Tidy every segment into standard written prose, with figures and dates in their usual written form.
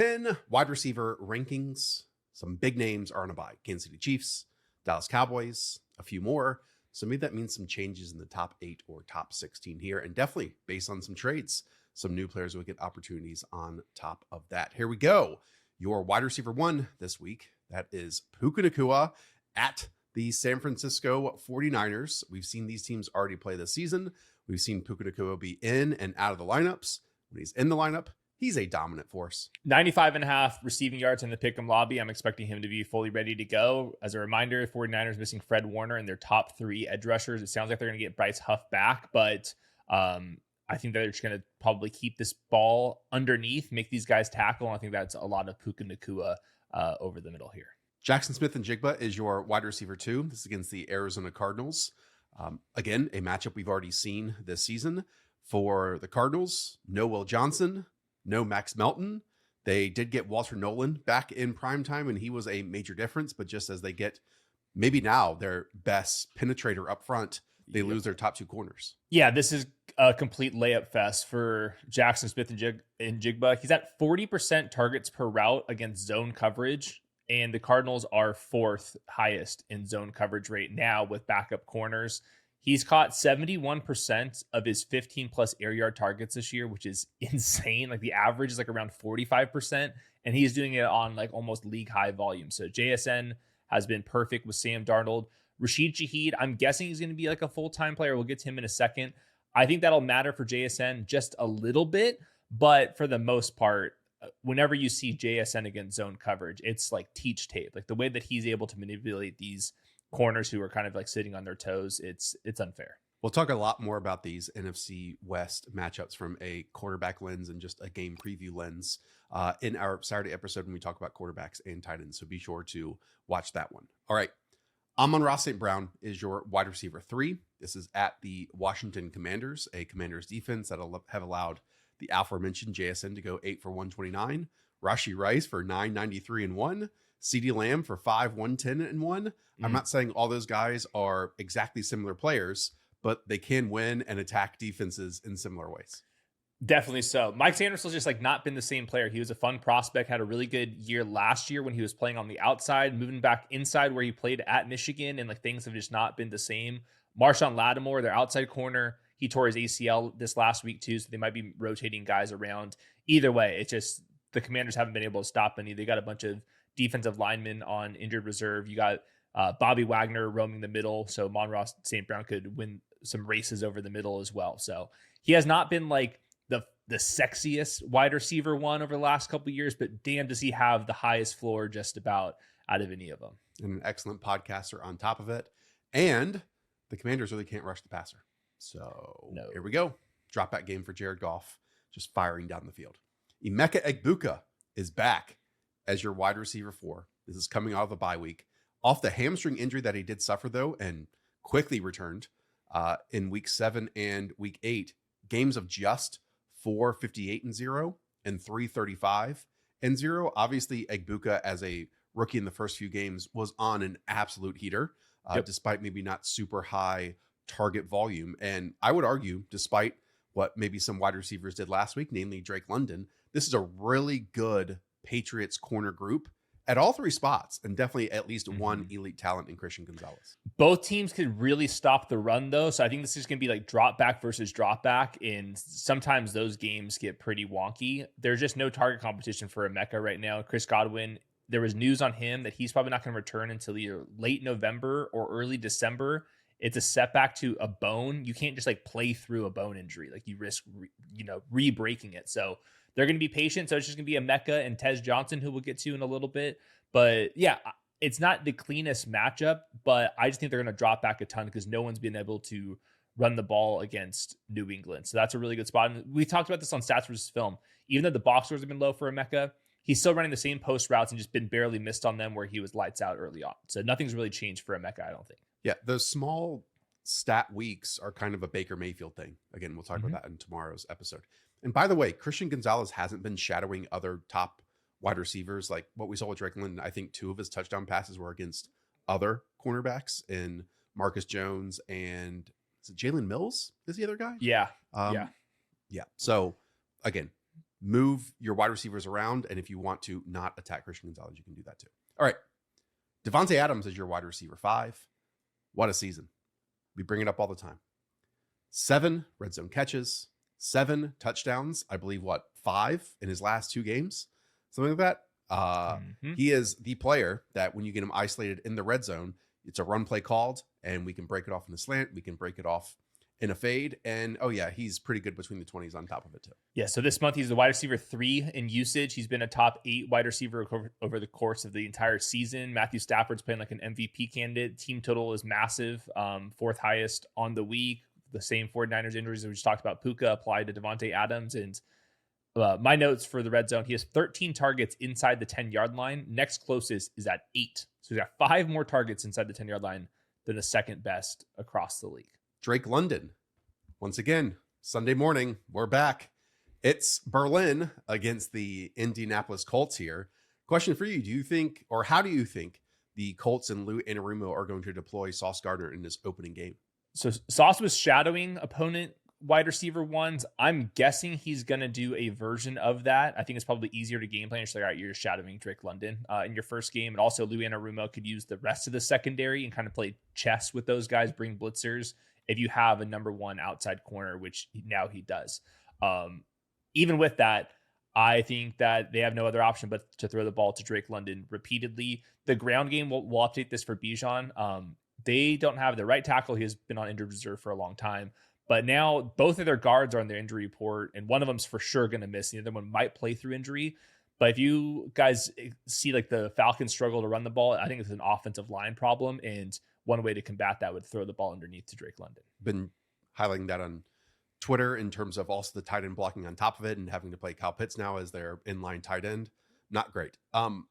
10 wide receiver rankings. Some big names are on a bye. Kansas City Chiefs, Dallas Cowboys, a few more. So maybe that means some changes in the top 8 or top 16 here. And definitely based on some trades, some new players will get opportunities on top of that. Here we go. Your wide receiver 1 this week. That is Puka Nacua at the San Francisco 49ers. We've seen these teams already play this season. We've seen Puka Nacua be in and out of the lineups. When he's in the lineup, he's a dominant force. 95.5 receiving yards in the pick'em lobby. I'm expecting him to be fully ready to go. As a reminder, 49ers missing Fred Warner and their top 3 edge rushers. It sounds like they're going to get Bryce Huff back, but I think they're just going to probably keep this ball underneath, make these guys tackle. And I think that's a lot of Puka Nacua over the middle here. Jaxon Smith-Njigba is your wide receiver 2. This is against the Arizona Cardinals. Again, a matchup we've already seen this season. For the Cardinals, no Will Johnson, no Max Melton. They did get Walter Nolan back in prime time, and he was a major difference. But just as they get maybe now their best penetrator up front, they lose their top 2 corners. Yeah, this is a complete layup fest for Jaxon Smith-Njigba. He's at 40% targets per route against zone coverage. And the Cardinals are 4th highest in zone coverage rate now with backup corners. He's caught 71% of his 15-plus air yard targets this year, which is insane. Like the average is like around 45%, and he's doing it on like almost league-high volume. So JSN has been perfect with Sam Darnold. Rashid Shaheed, I'm guessing he's going to be like a full-time player. We'll get to him in a second. I think that'll matter for JSN just a little bit, but for the most part, whenever you see JSN against zone coverage, it's like teach tape. Like the way that he's able to manipulate these corners who are kind of like sitting on their toes, it's unfair. We'll talk a lot more about these NFC West matchups from a quarterback lens and just a game preview lens in our Saturday episode when we talk about quarterbacks and tight ends. So be sure to watch that one. All right. Amon-Ra St. Brown is your wide receiver 3. This is at the Washington Commanders, a Commanders defense that have allowed the aforementioned JSN to go 8 for 129, Rashee Rice for 993 and 1, CeeDee Lamb for 5 110 and 1. I'm not saying all those guys are exactly similar players, but they can win and attack defenses in similar ways. Definitely so. Mike Sanderson's just like not been the same player. He was a fun prospect, had a really good year last year when he was playing on the outside, moving back inside where he played at Michigan, and like things have just not been the same. Marshawn Lattimore, their outside corner, he tore his ACL this last week too, so they might be rotating guys around. Either way, it's just the Commanders haven't been able to stop any. They got a bunch of defensive linemen on injured reserve. You got Bobby Wagner roaming the middle, so Amon-Ra St. Brown could win some races over the middle as well. So he has not been like the sexiest wide receiver 1 over the last couple of years, but damn, does he have the highest floor just about out of any of them. And an excellent podcaster on top of it. And the Commanders really can't rush the passer. So Here we go. Drop back game for Jared Goff, just firing down the field. Emeka Egbuka is back as your wide receiver 4. This is coming out of a bye week. Off the hamstring injury that he did suffer, though, and quickly returned in week 7 and week 8. Games of just 458 and 0 and 335 and 0. Obviously, Egbuka, as a rookie in the first few games, was on an absolute heater, despite maybe not super high target volume. And I would argue, despite what maybe some wide receivers did last week, namely Drake London, this is a really good Patriots corner group at all 3 spots, and definitely at least one elite talent in Christian Gonzalez. Both teams could really stop the run, though. So I think this is going to be like drop back versus drop back. And sometimes those games get pretty wonky. There's just no target competition for Emeka right now. Chris Godwin, there was news on him that he's probably not going to return until either late November or early December. It's a setback to a bone. You can't just like play through a bone injury. Like you risk, re-breaking it. So they're going to be patient. So it's just going to be Emeka and Tez Johnson, who we'll get to in a little bit. But yeah, it's not the cleanest matchup, but I just think they're going to drop back a ton because no one's been able to run the ball against New England. So that's a really good spot. And we talked about this on Stats versus Film. Even though the box scores have been low for Emeka, he's still running the same post routes and just been barely missed on them where he was lights out early on. So nothing's really changed for Emeka, I don't think. Yeah, those small stat weeks are kind of a Baker Mayfield thing. Again, we'll talk about that in tomorrow's episode. And by the way, Christian Gonzalez hasn't been shadowing other top wide receivers. Like what we saw with Drake London, I think 2 of his touchdown passes were against other cornerbacks in Marcus Jones and is it Jalen Mills is the other guy? Yeah. Yeah. So again, move your wide receivers around. And if you want to not attack Christian Gonzalez, you can do that too. All right. Davante Adams is your wide receiver 5. What a season. We bring it up all the time. 7 red zone catches, 7 touchdowns. I believe 5 in his last 2 games, something like that. He is the player that when you get him isolated in the red zone, it's a run play called, and we can break it off in a slant. We can break it off in a fade. And he's pretty good between the 20s on top of it too. Yeah. So this month he's the wide receiver 3 in usage. He's been a top 8 wide receiver over the course of the entire season. Matthew Stafford's playing like an MVP candidate. Team total is massive. 4th highest on the week. The same 49ers injuries that we just talked about, Puka, applied to Davante Adams. And my notes for the red zone, he has 13 targets inside the 10-yard line. Next closest is at 8. So he's got 5 more targets inside the 10-yard line than the second best across the league. Drake London, once again, Sunday morning, we're back. It's Berlin against the Indianapolis Colts here. Question for you. Do you think, or how do you think the Colts and Lou Anarumo are going to deploy Sauce Gardner in this opening game? So Sauce was shadowing opponent wide receiver ones. I'm guessing he's going to do a version of that. I think it's probably easier to game plan. You're like, all right, you're shadowing Drake London in your first game. And also Lou Anarumo could use the rest of the secondary and kind of play chess with those guys, bring blitzers if you have a number 1 outside corner, which now he does. Even with that, I think that they have no other option but to throw the ball to Drake London repeatedly. The ground game, we'll update this for Bijan. They don't have the right tackle. He has been on injured reserve for a long time. But now both of their guards are on their injury report, and one of them's for sure going to miss. The other one might play through injury. But if you guys see like the Falcons struggle to run the ball, I think it's an offensive line problem. And one way to combat that would throw the ball underneath to Drake London. Been highlighting that on Twitter in terms of also the tight end blocking on top of it and having to play Kyle Pitts now as their inline tight end. Not great. On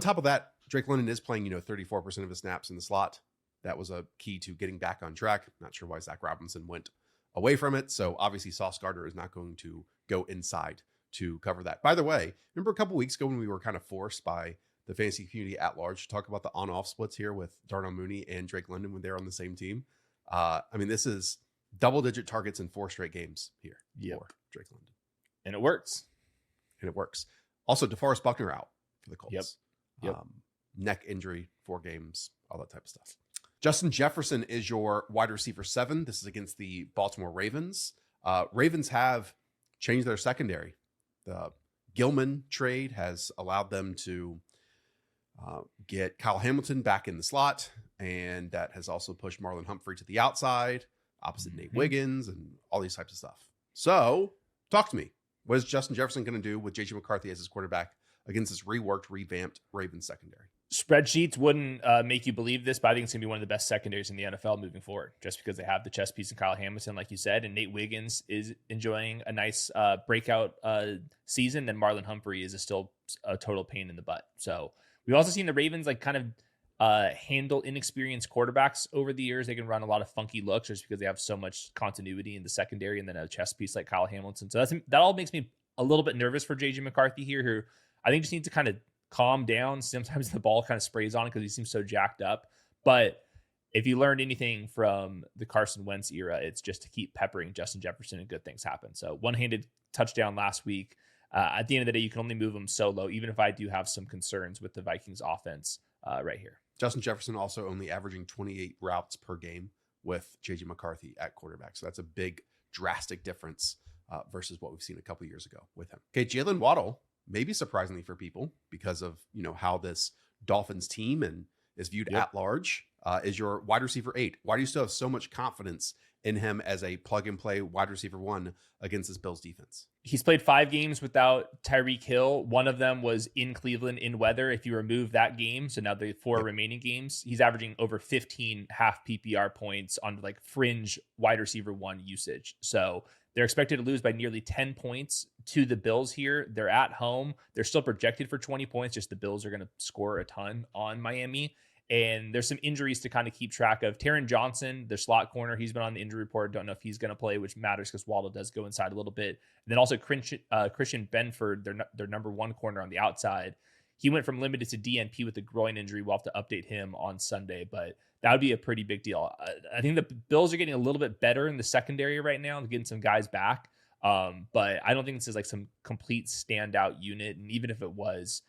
top of that, Drake London is playing, 34% of his snaps in the slot. That was a key to getting back on track. Not sure why Zach Robinson went away from it. So obviously Sauce Gardner is not going to go inside to cover that. By the way, remember a couple weeks ago when we were kind of forced by the fantasy community at large to talk about the on-off splits here with Darnell Mooney and Drake London when they're on the same team? This is double-digit targets in 4 straight games here for Drake London. And it works. Also, DeForest Buckner out for the Colts. Yep. Neck injury, 4 games, all that type of stuff. Justin Jefferson is your wide receiver 7. This is against the Baltimore Ravens. Ravens have changed their secondary. The Gilman trade has allowed them to get Kyle Hamilton back in the slot, and that has also pushed Marlon Humphrey to the outside, opposite Nate Wiggins, and all these types of stuff. So, talk to me. What is Justin Jefferson going to do with J.J. McCarthy as his quarterback against this revamped Ravens secondary? Spreadsheets wouldn't make you believe this, but I think it's going to be one of the best secondaries in the NFL moving forward, just because they have the chess piece in Kyle Hamilton, like you said, and Nate Wiggins is enjoying a nice breakout season, and Marlon Humphrey is still a total pain in the butt. So we've also seen the Ravens handle inexperienced quarterbacks over the years. They can run a lot of funky looks just because they have so much continuity in the secondary and then a chess piece like Kyle Hamilton. So that all makes me a little bit nervous for J.J. McCarthy here, who I think just needs to kind of calm down. Sometimes the ball kind of sprays on because he seems so jacked up. But if you learned anything from the Carson Wentz era, it's just to keep peppering Justin Jefferson and good things happen. So one-handed touchdown last week. At the end of the day, you can only move him so low, even if I do have some concerns with the Vikings offense right here. Justin Jefferson also only averaging 28 routes per game with J.J. McCarthy at quarterback. So that's a big, drastic difference versus what we've seen a couple years ago with him. Okay, Jaylen Waddle, maybe surprisingly for people because of how this Dolphins team and is viewed at large, is your wide receiver 8. Why do you still have so much confidence in him as a plug and play wide receiver 1 against this Bills defense? He's played 5 games without Tyreek Hill. One of them was in Cleveland in weather. If you remove that game, so now the 4 remaining games, he's averaging over 15 half PPR points on fringe wide receiver 1 usage. So they're expected to lose by nearly 10 points to the Bills here. They're at home. They're still projected for 20 points. Just the Bills are going to score a ton on Miami. And there's some injuries to kind of keep track of. Taron Johnson, the slot corner, he's been on the injury report. Don't know if he's going to play, which matters because Waddle does go inside a little bit. And then also Christian Benford, their number 1 corner on the outside. He went from limited to DNP with a groin injury. We'll have to update him on Sunday, but that would be a pretty big deal. I think the Bills are getting a little bit better in the secondary right now, getting some guys back. But I don't think this is like some complete standout unit. And even if it was,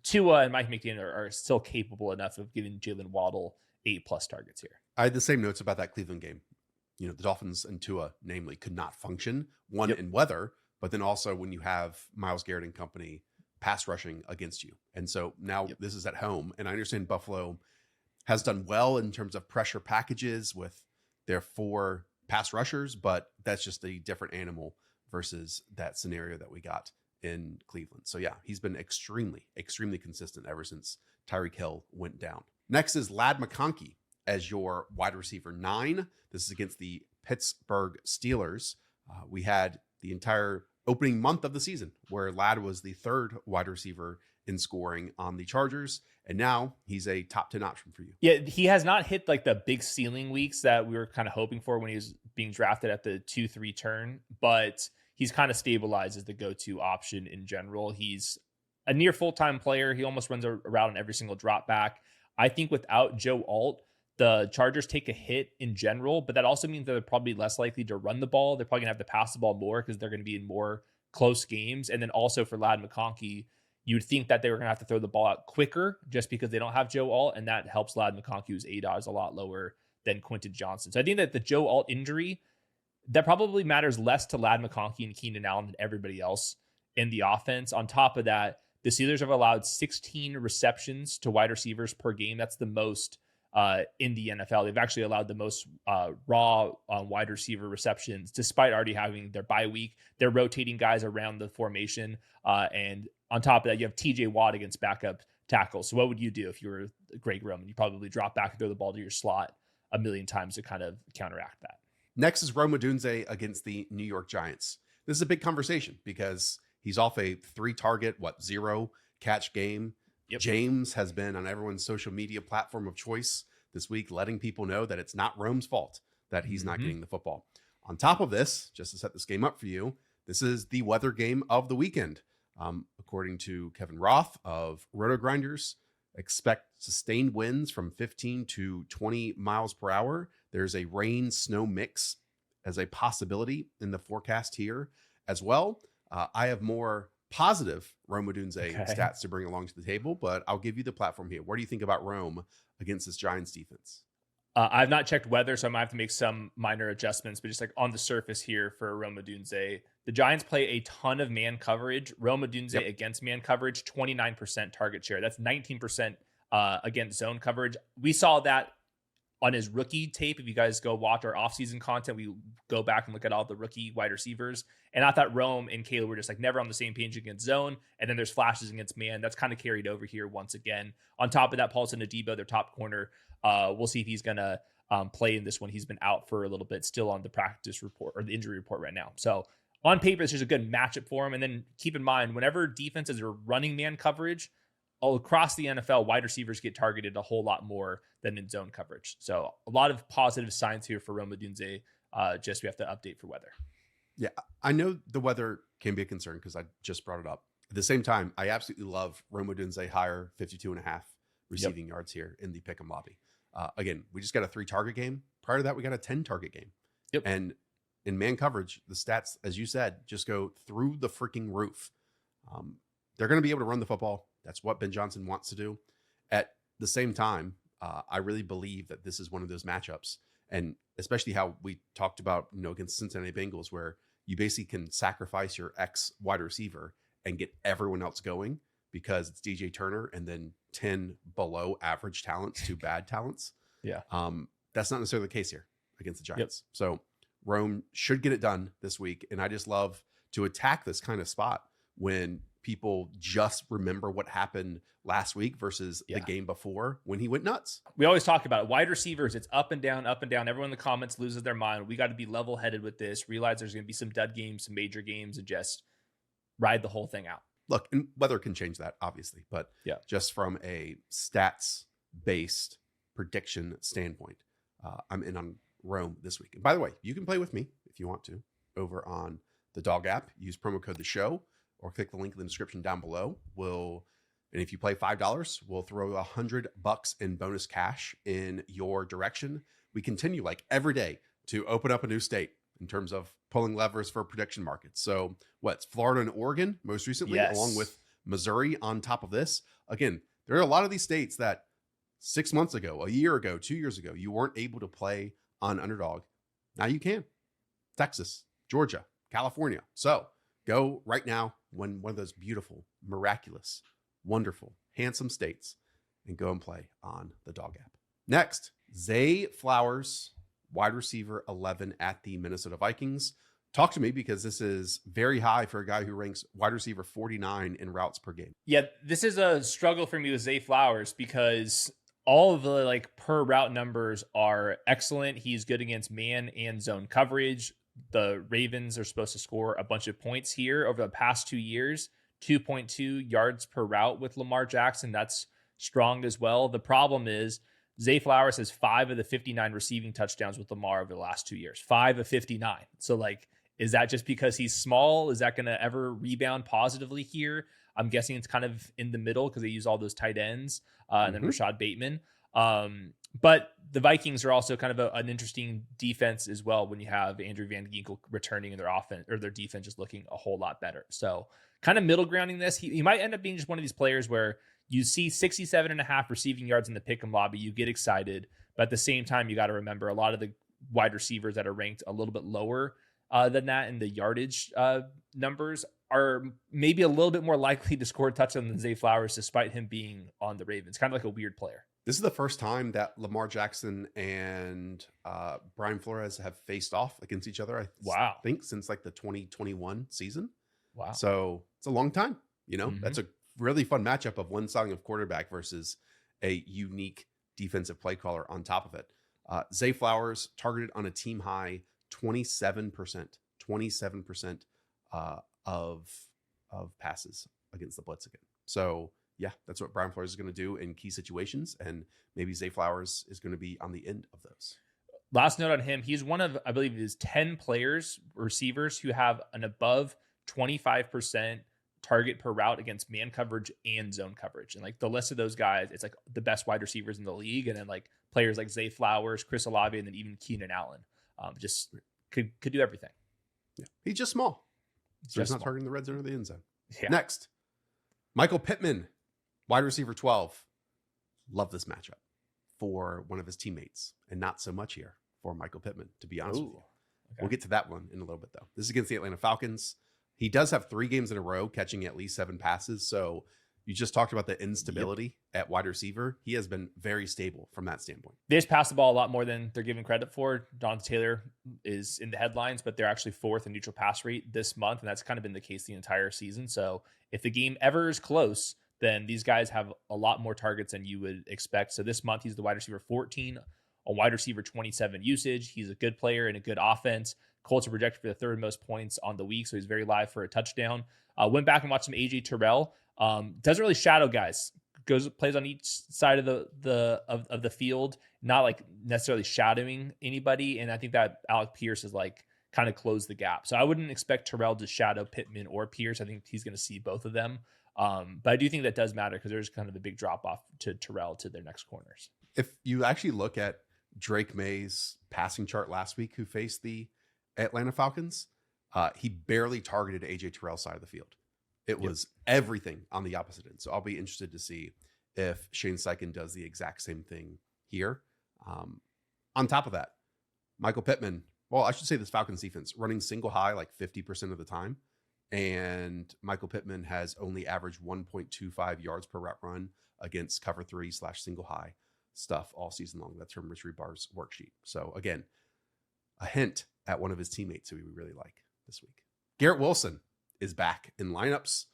Tua and Mike McDaniel are still capable enough of giving Jaylen Waddle 8+ targets here. I had the same notes about that Cleveland game. The Dolphins and Tua, namely, could not function, one in weather, but then also when you have Myles Garrett and company pass rushing against you. And so now this is at home. And I understand Buffalo has done well in terms of pressure packages with their 4 pass rushers, but that's just a different animal versus that scenario that we got in Cleveland. So yeah, he's been extremely, extremely consistent ever since Tyreek Hill went down. Next is Ladd McConkey as your wide receiver 9. This is against the Pittsburgh Steelers. We had the entire opening month of the season where Ladd was the 3rd wide receiver in scoring on the Chargers, and now he's a top 10 option for you. Yeah, he has not hit like the big ceiling weeks that we were kind of hoping for when he was being drafted at the 2-3 turn, but he's kind of stabilized as the go-to option in general. He's a near full-time player. He almost runs a route on every single drop back. I think without Joe Alt, the Chargers take a hit in general, but that also means that they're probably less likely to run the ball. They're probably going to have to pass the ball more because they're going to be in more close games. And then also for Ladd McConkey, you'd think that they were going to have to throw the ball out quicker just because they don't have Joe Alt, and that helps Ladd McConkey, whose ADOT is a lot lower than Quentin Johnston. So I think that the Joe Alt injury, that probably matters less to Ladd McConkey and Keenan Allen than everybody else in the offense. On top of that, the Steelers have allowed 16 receptions to wide receivers per game. That's the most in the NFL. They've actually allowed the most raw wide receiver receptions, despite already having their bye week. They're rotating guys around the formation. And on top of that, you have TJ Watt against backup tackles. So what would you do if you were Greg Roman? You probably drop back and throw the ball to your slot a million times to kind of counteract that. Next is Romeo Doubs against the New York Giants. This is a big conversation because he's off a 3-target, 0 catch game. Yep. James has been on everyone's social media platform of choice this week, letting people know that it's not Rome's fault that he's not getting the football. On top of this, just to set this game up for you, this is the weather game of the weekend. According to Kevin Roth of Roto Grinders, expect sustained winds from 15 to 20 miles per hour. There's a rain-snow mix as a possibility in the forecast here as well. I have more positive Rome Odunze stats to bring along to the table, but I'll give you the platform here. What do you think about Rome against this Giants defense? I've not checked weather, so I might have to make some minor adjustments, but just like on the surface here for Rome Odunze, the Giants play a ton of man coverage. Rome Odunze against man coverage, 29% target share. That's 19% against zone coverage. We saw that on his rookie tape. If you guys go watch our offseason content, we go back and look at all the rookie wide receivers. And I thought Rome and Caleb were just like never on the same page against zone. And then there's flashes against man. That's kind of carried over here once again. On top of that, Paulson Deebo, their top corner. We'll see if he's going to play in this one. He's been out for a little bit, still on the practice report or the injury report right now. So on paper, it's just a good matchup for him. And then keep in mind, whenever defenses are running man coverage, all across the NFL, wide receivers get targeted a whole lot more than in zone coverage. So a lot of positive signs here for Rome Odunze. Just we have to update for weather. Yeah, I know the weather can be a concern because I just brought it up. At the same time, I absolutely love Rome Odunze higher 52.5 receiving yards here in the pick'em lobby. Again, we just got a 3-target game. Prior to that, we got a 10-target game. Yep. And in man coverage, the stats, as you said, just go through the freaking roof. They're going to be able to run the football. That's what Ben Johnson wants to do. At the same time, I really believe that this is one of those matchups, and especially how we talked about, against Cincinnati Bengals, where you basically can sacrifice your ex wide receiver and get everyone else going because it's DJ Turner and then 10 below average talents to bad talents. Yeah. That's not necessarily the case here against the Giants. Yep. So Rome should get it done this week. And I just love to attack this kind of spot when people just remember what happened last week versus the game before when he went nuts. We always talk about it. Wide receivers, it's up and down, up and down. Everyone in the comments loses their mind. We got to be level-headed with this, realize there's going to be some dud games, some major games, and just ride the whole thing out. Look, and weather can change that, obviously, but just from a stats-based prediction standpoint, I'm in on Rome this week. And by the way, you can play with me if you want to over on the Dog app. Use promo code THESHOW or click the link in the description down below. And if you play $5, we'll throw $100 in bonus cash in your direction. We continue like every day to open up a new state in terms of pulling levers for prediction markets. So what's Florida and Oregon most recently, along with Missouri on top of this. Again, there are a lot of these states that 6 months ago, a year ago, 2 years ago, you weren't able to play on underdog. Now you can. Texas, Georgia, California. So go right now, when one of those beautiful, miraculous, wonderful, handsome states, and go and play on the dog app. Next, Zay Flowers, wide receiver 11 at the Minnesota Vikings. Talk to me, because this is very high for a guy who ranks wide receiver 49 in routes per game. Yeah, this is a struggle for me with Zay Flowers, because all of the per route numbers are excellent. He's good against man and zone coverage. The Ravens are supposed to score a bunch of points here over the past 2 years. 2.2 yards per route with Lamar Jackson. That's strong as well. The problem is Zay Flowers has 5 of the 59 receiving touchdowns with Lamar over the last 2 years. 5 of 59. So is that just because he's small? Is that going to ever rebound positively here? I'm guessing it's kind of in the middle because they use all those tight ends and then Rashad Bateman. But the Vikings are also kind of an interesting defense as well when you have Andrew Van Ginkel returning and their offense or their defense just looking a whole lot better. So kind of middle grounding this. He might end up being just one of these players where you see 67.5 receiving yards in the pick 'em lobby, you get excited, but at the same time, you got to remember a lot of the wide receivers that are ranked a little bit lower than that in the yardage numbers are maybe a little bit more likely to score a touchdown than Zay Flowers, despite him being on the Ravens. Kind of like a weird player. This is the first time that Lamar Jackson and Brian Flores have faced off against each other. I think since the 2021 season. Wow. So it's a long time. That's a really fun matchup of one styling of quarterback versus a unique defensive play caller on top of it. Zay Flowers targeted on a team high 27% of passes against the blitz again. So yeah, that's what Brian Flores is going to do in key situations. And maybe Zay Flowers is going to be on the end of those. Last note on him. He's one of, I believe, his 10 receivers who have an above 25% target per route against man coverage and zone coverage. And the list of those guys, it's the best wide receivers in the league. And then players like Zay Flowers, Chris Olave, and then even Keenan Allen. Just could do everything. Yeah. He's just small. So he's not targeting the red zone or the end zone. Yeah. Next, Michael Pittman, wide receiver 12. Love this matchup for one of his teammates, and not so much here for Michael Pittman, to be honest with you. Okay. We'll get to that one in a little bit, though. This is against the Atlanta Falcons. He does have 3 games in a row catching at least 7 passes. So you just talked about the instability at wide receiver. He has been very stable from that standpoint. They just pass the ball a lot more than they're given credit for. Jonathan Taylor is in the headlines, but they're actually 4th in neutral pass rate this month. And that's kind of been the case the entire season. So if the game ever is close, then these guys have a lot more targets than you would expect. So this month, he's the wide receiver 14, a wide receiver 27 usage. He's a good player and a good offense. Colts are projected for the 3rd most points on the week, so he's very live for a touchdown. Went back and watched some AJ Terrell. Doesn't really shadow guys. Plays on each side of the field, not necessarily shadowing anybody. And I think that Alec Pierce is kind of closed the gap. So I wouldn't expect Terrell to shadow Pittman or Pierce. I think he's going to see both of them. But I do think that does matter because there's kind of a big drop off to Terrell to their next corners. If you actually look at Drake May's passing chart last week, who faced the Atlanta Falcons, he barely targeted AJ Terrell's side of the field. It was everything on the opposite end. So I'll be interested to see if Shane Steichen does the exact same thing here. On top of that, Michael Pittman, well, I should say this Falcons defense running single high 50% of the time. And Michael Pittman has only averaged 1.25 yards per route run against cover 3/single high stuff all season long. That's from Rich Rebar's worksheet. So again, a hint at one of his teammates who we really like this week. Garrett Wilson is back in lineups.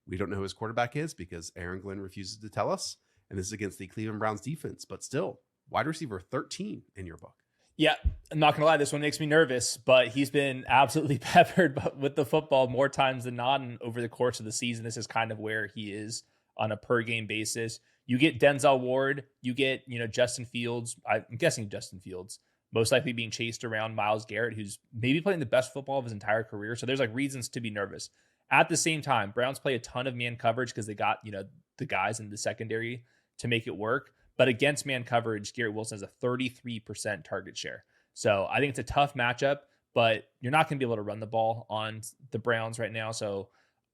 We don't know who his quarterback is because Aaron Glenn refuses to tell us. And this is against the Cleveland Browns defense, but still wide receiver 13 in your book. Yeah, I'm not going to lie. This one makes me nervous, but he's been absolutely peppered with the football more times than not. And over the course of the season, this is kind of where he is on a per game basis. You get Denzel Ward, you get, Justin Fields. I'm guessing Justin Fields most likely being chased around Myles Garrett, who's maybe playing the best football of his entire career. So there's reasons to be nervous. At the same time, Browns play a ton of man coverage because they got, the guys in the secondary to make it work. But against man coverage, Garrett Wilson has a 33% target share. So I think it's a tough matchup, but you're not going to be able to run the ball on the Browns right now. So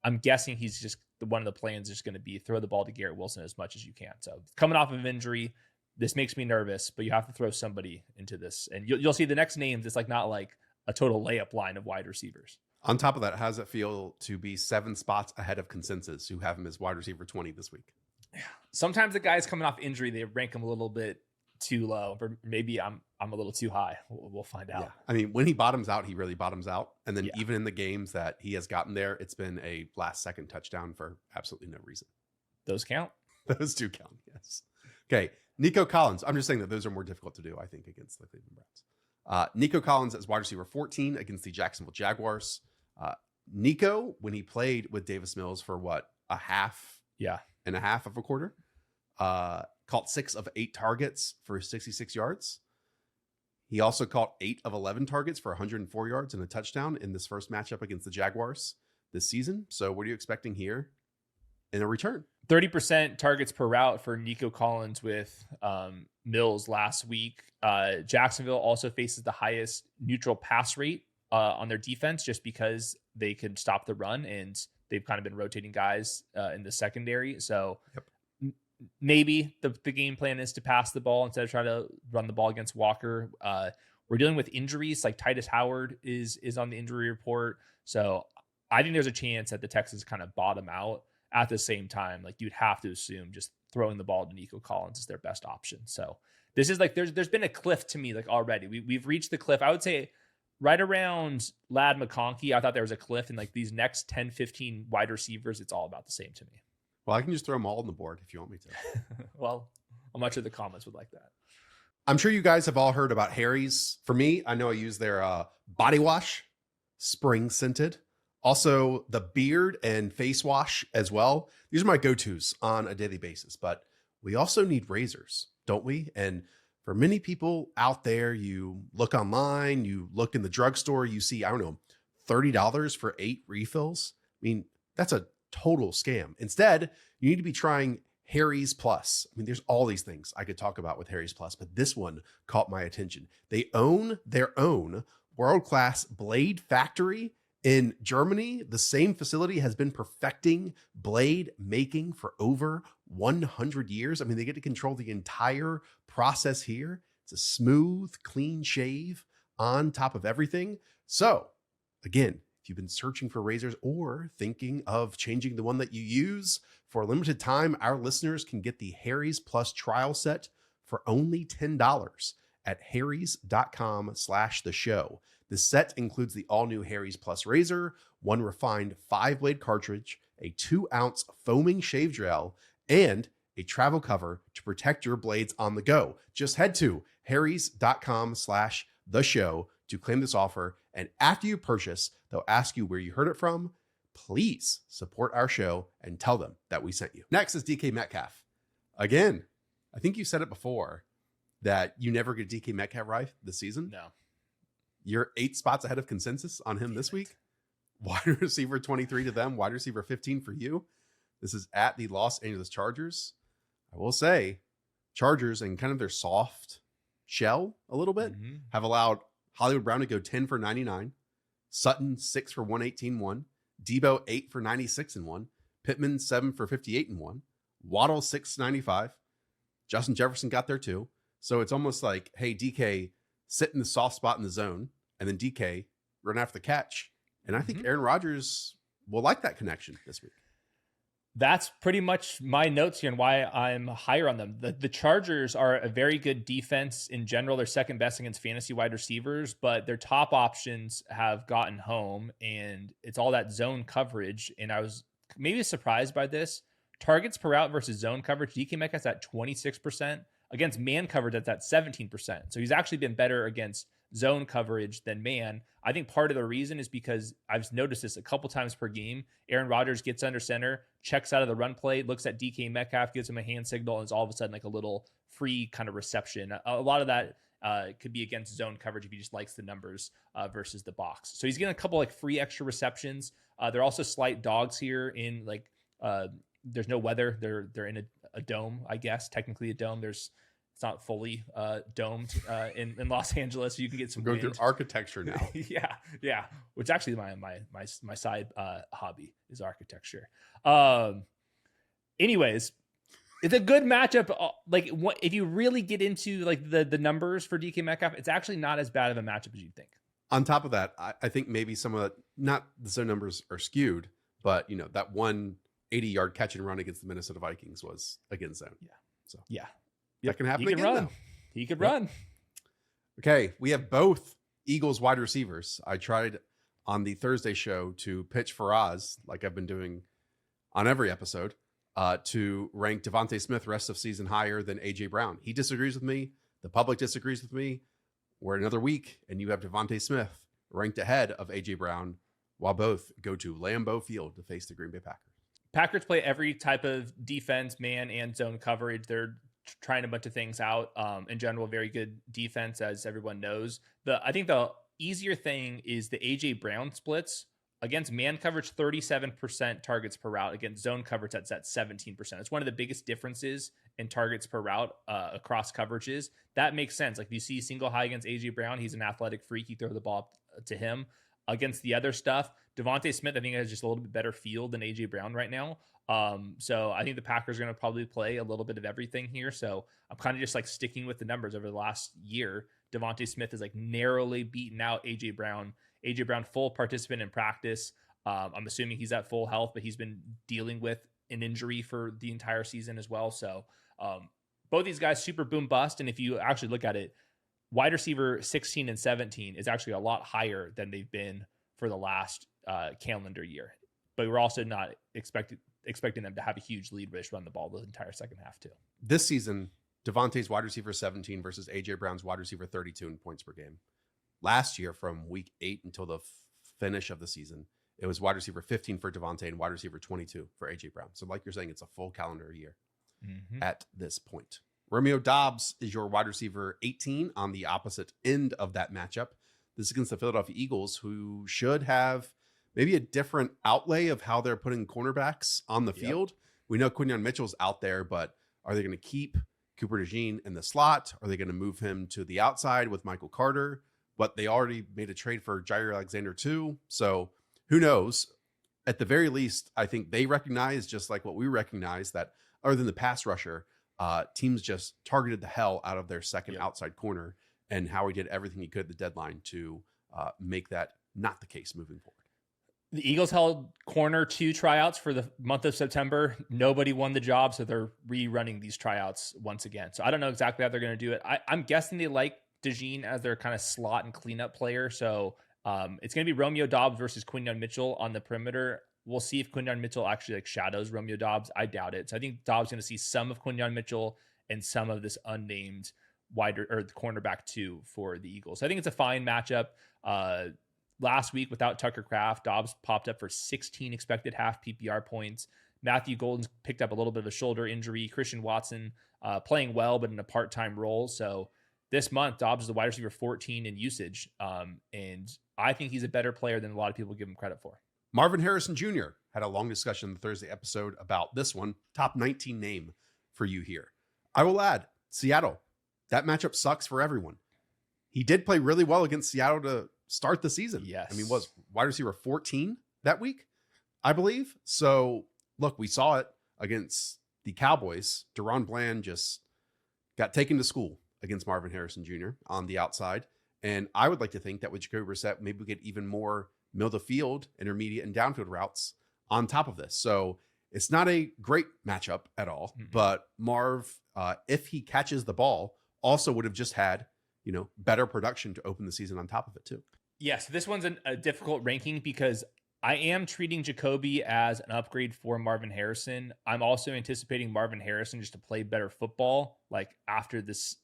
I'm guessing he's just one of the plans is going to be throw the ball to Garrett Wilson as much as you can. So coming off of injury, this makes me nervous, but you have to throw somebody into this. And you'll see the next names. It's like not like a total layup line of wide receivers. On top of that, how does it feel to be 7 spots ahead of consensus who have him as wide receiver 20 this week? Sometimes the guys coming off injury, they rank him a little bit too low, or maybe I'm a little too high. We'll find out. Yeah. I mean, when he bottoms out, he really bottoms out. And then even in the games that he has gotten there, it's been a last second touchdown for absolutely no reason. Those count? Those do count, yes. Okay, Nico Collins. I'm just saying that those are more difficult to do, I think, against the Cleveland Browns. Nico Collins as wide receiver 14 against the Jacksonville Jaguars. Nico, when he played with Davis Mills for a half and a half of a quarter, caught 6 of 8 targets for 66 yards. He also caught 8 of 11 targets for 104 yards and a touchdown in this first matchup against the Jaguars this season. So what are you expecting here in a return? 30% targets per route for Nico Collins with Mills last week. Jacksonville also faces the highest neutral pass rate on their defense just because they can stop the run, and they've kind of been rotating guys in the secondary. So maybe the game plan is to pass the ball instead of trying to run the ball against Walker. We're dealing with injuries, like Titus Howard is on the injury report. So I think there's a chance that the Texans kind of bottom out. At the same time, like you'd have to assume just throwing the ball to Nico Collins is their best option. So this is like there's been a cliff to me like already. We've reached the cliff. I would say right around Lad McConkey, I thought there was a cliff, and like these next 10, 15 wide receivers, it's all about the same to me. Well, I can just throw them all on the board if you want me to. Well, I'm not sure the comments would like that. I'm sure you guys have all heard about Harry's. For me, I know I use their body wash, spring scented. Also, the beard and face wash as well. These are my go-tos on a daily basis, but we also need razors, don't we? And for many people out there, you look online, you look in the drugstore, you see, I don't know, $30 for 8 refills. I mean, that's a total scam. Instead, you need to be trying Harry's Plus. I mean, there's all these things I could talk about with Harry's Plus, but this one caught my attention. They own their own world-class blade factory in Germany. The same facility has been perfecting blade making for over 100 years. I mean, they get to control the entire process here. It's a smooth, clean shave on top of everything. So again, if you've been searching for razors or thinking of changing the one that you use, for a limited time, our listeners can get the Harry's Plus trial set for only $10 at harrys.com/the show. The set includes the all-new Harry's Plus razor, 1 refined 5-blade cartridge, a 2-ounce foaming shave gel, and a travel cover to protect your blades on the go. Just head to harrys.com/the show to claim this offer. And after you purchase, they'll ask you where you heard it from. Please support our show and tell them that we sent you. Next is DK Metcalf. Again, I think you said it before that you never get DK Metcalf right this season. No. You're 8 spots ahead of consensus on him this week. Wide receiver 23 to them, wide receiver 15 for you. This is at the Los Angeles Chargers. I will say, Chargers and kind of their soft shell a little bit have allowed Hollywood Brown to go 10 for 99, Sutton 6 for 118-1, Deebo 8 for 96-1, Pittman 7 for 58-1, Waddle 695, Justin Jefferson got there too. So it's almost like, hey, DK, sit in the soft spot in the zone, and then DK run after the catch. And I think Aaron Rodgers will like that connection this week. That's pretty much my notes here and why I'm higher on them. The Chargers are a very good defense in general. They're second best against fantasy wide receivers, but their top options have gotten home, and it's all that zone coverage. And I was maybe surprised by this. Targets per route versus zone coverage, DK Metcalf's at 26%. Against man coverage, that's at 17%. So he's actually been better against zone coverage than man. I think part of the reason is because I've noticed this a couple times per game. Aaron Rodgers gets under center, checks out of the run play, looks at DK Metcalf, gives him a hand signal, and it's all of a sudden like a little free kind of reception. A lot of that could be against zone coverage if he just likes the numbers versus the box. So he's getting a couple like free extra receptions. They're also slight dogs here in like there's no weather. They're in a dome, I guess, technically a dome. There's It's not fully domed in Los Angeles. So you can get some going through architecture now. yeah. Which actually my side hobby is architecture. Anyways, it's a good matchup. Like if you really get into like the numbers for DK Metcalf, it's actually not as bad of a matchup as you'd think. On top of that, I think maybe some of not the zone numbers are skewed, but that 180-yard catch and run against the Minnesota Vikings was against zone. Yeah. So yeah, that can happen. He can again, run. though. He could run. Okay, we have both Eagles wide receivers. I tried on the Thursday show to pitch Faraz, like I've been doing on every episode, to rank Davante Smith rest of season higher than AJ Brown. He disagrees with me. The public disagrees with me. We're another week, and you have Davante Smith ranked ahead of AJ Brown, while both go to Lambeau Field to face the Green Bay Packers. Packers play every type of defense, man and zone coverage. They're trying a bunch of things out. In general, very good defense, as everyone knows. I think the easier thing is the AJ Brown splits. Against man coverage, 37% targets per route. Against zone coverage, that's at 17%. It's one of the biggest differences in targets per route across coverages. That makes sense. Like if you see single high against AJ Brown, he's an athletic freak. You throw the ball to him. Against the other stuff, Davante Smith, I think, has just a little bit better field than AJ Brown right now. So I think the Packers are going to probably play a little bit of everything here. So I'm kind of just like sticking with the numbers over the last year. Davante Smith is like narrowly beaten out AJ Brown. AJ Brown, full participant in practice. I'm assuming he's at full health, but he's been dealing with an injury for the entire season as well. So both these guys super boom bust. And if you actually look at it, wide receiver 16 and 17 is actually a lot higher than they've been for the last calendar year. But we're also not expecting them to have a huge lead where they run the ball the entire second half too. This season, Davante's wide receiver 17 versus AJ Brown's wide receiver 32 in points per game. Last year, from week 8 until the finish of the season, it was wide receiver 15 for Davante and wide receiver 22 for AJ Brown. So like you're saying, it's a full calendar year at this point. Romeo Doubs is your wide receiver 18 on the opposite end of that matchup. This is against the Philadelphia Eagles, who should have maybe a different outlay of how they're putting cornerbacks on the field. We know Quentin Mitchell's out there, but are they going to keep Cooper DeJean in the slot? Are they going to move him to the outside with Michael Carter? But they already made a trade for Jair Alexander too. So who knows? At the very least, I think they recognize, just like what we recognize, that other than the pass rusher, teams just targeted the hell out of their second outside corner, and Howie did everything he could at the deadline to make that not the case moving forward. The Eagles held corner 2 tryouts for the month of September. Nobody won the job, so they're rerunning these tryouts once again. So I don't know exactly how they're going to do it. I'm guessing they like DeJean as their kind of slot and cleanup player. So it's going to be Romeo Doubs versus Quinyon Mitchell on the perimeter. We'll see if Quinyon Mitchell actually like shadows Romeo Doubs. I doubt it. So I think Doubs is going to see some of Quinyon Mitchell and some of this unnamed wider or the cornerback 2 for the Eagles. So I think it's a fine matchup. Last week without Tucker Kraft, Doubs popped up for 16 expected half PPR points. Matthew Golden's picked up a little bit of a shoulder injury. Christian Watson playing well, but in a part-time role. So this month, Doubs is the wide receiver 14 in usage. And I think he's a better player than a lot of people give him credit for. Marvin Harrison Jr. had a long discussion in the Thursday episode about this one. Top 19 name for you here. I will add, Seattle. That matchup sucks for everyone. He did play really well against Seattle to start the season. Yes. I mean, was wide receiver 14 that week, I believe. So, look, we saw it against the Cowboys. Deron Bland just got taken to school against Marvin Harrison Jr. on the outside. And I would like to think that with Jacoby Brissett, maybe we get even more middle of the field, intermediate and downfield routes on top of this. So it's not a great matchup at all, but Marv, if he catches the ball, also would have just had, better production to open the season on top of it too. Yes, this one's a difficult ranking because I am treating Jacoby as an upgrade for Marvin Harrison. I'm also anticipating Marvin Harrison just to play better football, like after this,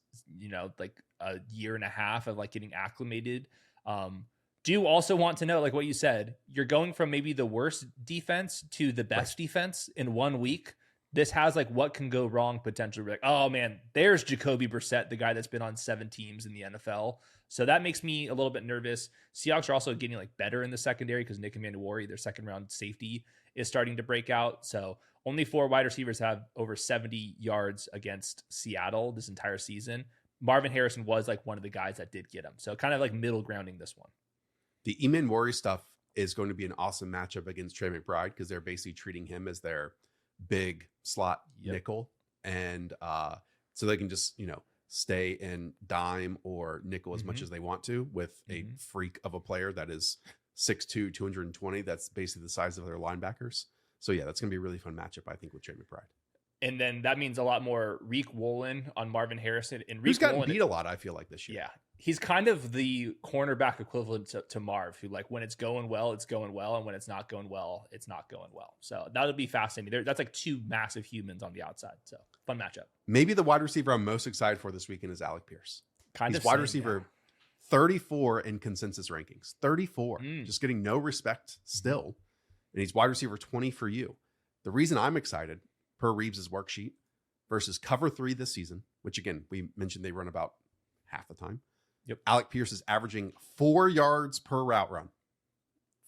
like a year and a half of like getting acclimated. Do you also want to know, like what you said, you're going from maybe the worst defense to the best defense in 1 week. This has like what can go wrong potentially. We're like, oh man, there's Jacoby Brissett, the guy that's been on 7 teams in the NFL. So that makes me a little bit nervous. Seahawks are also getting like better in the secondary because Nick Emmanwori, their second round safety, is starting to break out. So Only 4 wide receivers have over 70 yards against Seattle this entire season. Marvin Harrison was like one of the guys that did get him. So kind of like middle grounding this one. The Eman Mori stuff is going to be an awesome matchup against Trey McBride because they're basically treating him as their big slot nickel. And so they can just, stay in dime or nickel as much as they want to with a freak of a player that is 6'2", 220. That's basically the size of their linebackers. So yeah, that's going to be a really fun matchup, I think, with Trey McBride. And then that means a lot more Reek Woolen on Marvin Harrison. And Who's gotten beat a lot, I feel like, this year. Yeah. He's kind of the cornerback equivalent to Marv, who like when it's going well, it's going well. And when it's not going well, it's not going well. So that'll be fascinating. That's like 2 massive humans on the outside. So fun matchup. Maybe the wide receiver I'm most excited for this weekend is Alec Pierce. He's wide receiver 34 in consensus rankings. 34. Just getting no respect still. And he's wide receiver 20 for you. The reason I'm excited, per Reeves' worksheet, versus cover 3 this season, which again, we mentioned they run about half the time. Yep. Alec Pierce is averaging 4 yards per route run.